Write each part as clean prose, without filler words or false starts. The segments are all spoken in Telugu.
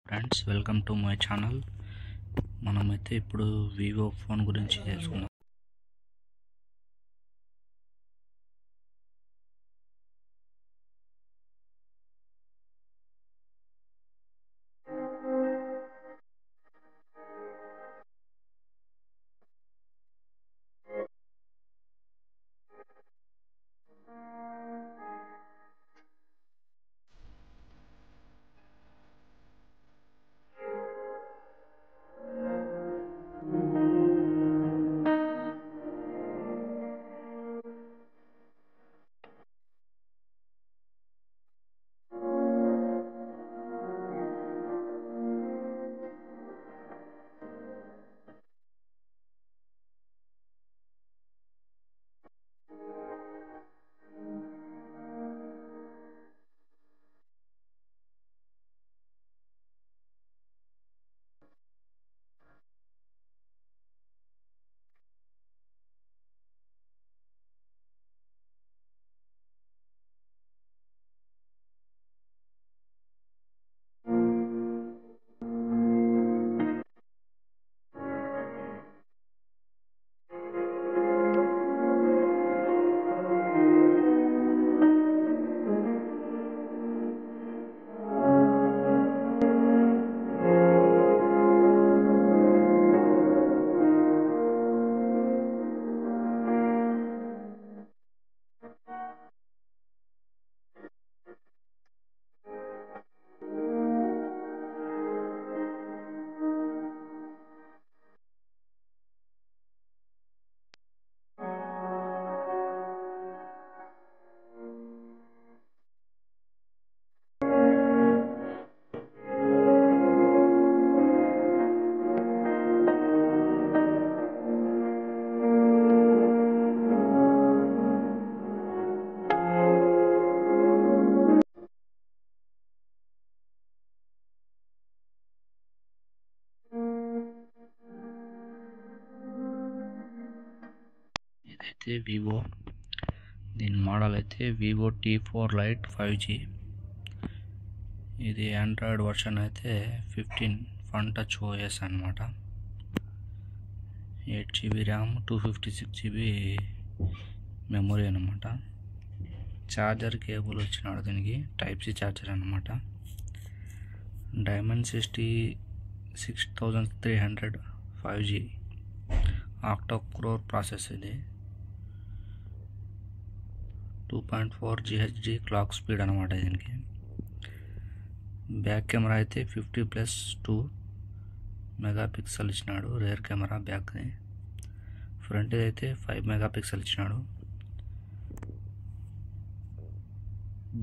Friends, welcome to my channel. మనమైతే ఇప్పుడు వివో ఫోన్ గురించి తెలుసుకుందాం. ఇదైతే వివో, దీని మోడల్ అయితే వివో T4 Lite 5G. ఇది ఆండ్రాయిడ్ వర్షన్ అయితే 15 ఫన్ టచ్ ఓఎస్ అన్నమాట. 8GB ర్యామ్, 256GB మెమొరీ అన్నమాట. ఛార్జర్ కేబుల్ వచ్చినాడు దీనికి, టైప్ సి ఛార్జర్ అన్నమాట. Dimensity 6300 5G octa core process. ఇది 2.4 GHz క్లాక్ స్పీడ్ అనమాట దీనికి. బ్యాక్ కెమెరా అయితే 50+2 మెగాపిక్సెల్ ఇచ్చినాడు, రేర్ కెమెరా బ్యాక్ది. ఫ్రంట్ అయితే 5 మెగాపిక్సెల్ ఇచ్చినాడు.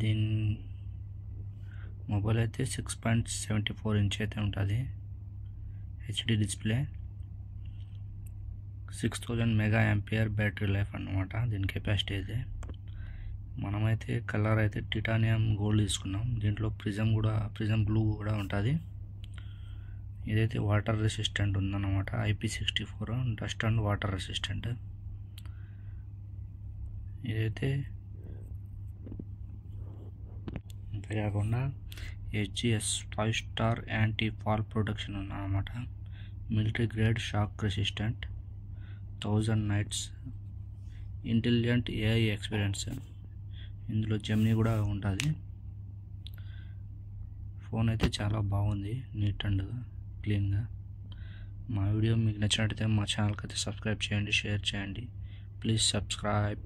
దీని మొబైల్ అయితే 6.74 ఇంచ్ అయితే ఉంటుంది. HD display, 6000 mAh battery life అన్నమాట దీని కెపాసిటీ అయితే. మనమైతే కలర్ అయితే టిటానియం గోల్డ్ తీసుకున్నాం. దీంట్లో ప్రిజం బ్లూ కూడా ఉంటుంది. ఇదైతే వాటర్ రెసిస్టెంట్ ఉందన్నమాట, IP64 dust and water resistant. ఇదైతే అంతేకాకుండా HGS 5 star anti fall protection ఉందన్నమాట. Military grade shock resistant, 1000 nights, intelligent AI experience. ఇందులో జెమినీ కూడా ఉంటుంది. ఫోన్ అయితే చాలా బాగుంది, నీట్ అండ్ క్లీన్గా. మా వీడియో మీకు నచ్చినట్టయితే మా ఛానల్కి అయితే సబ్స్క్రైబ్ చేయండి, షేర్ చేయండి. Please subscribe.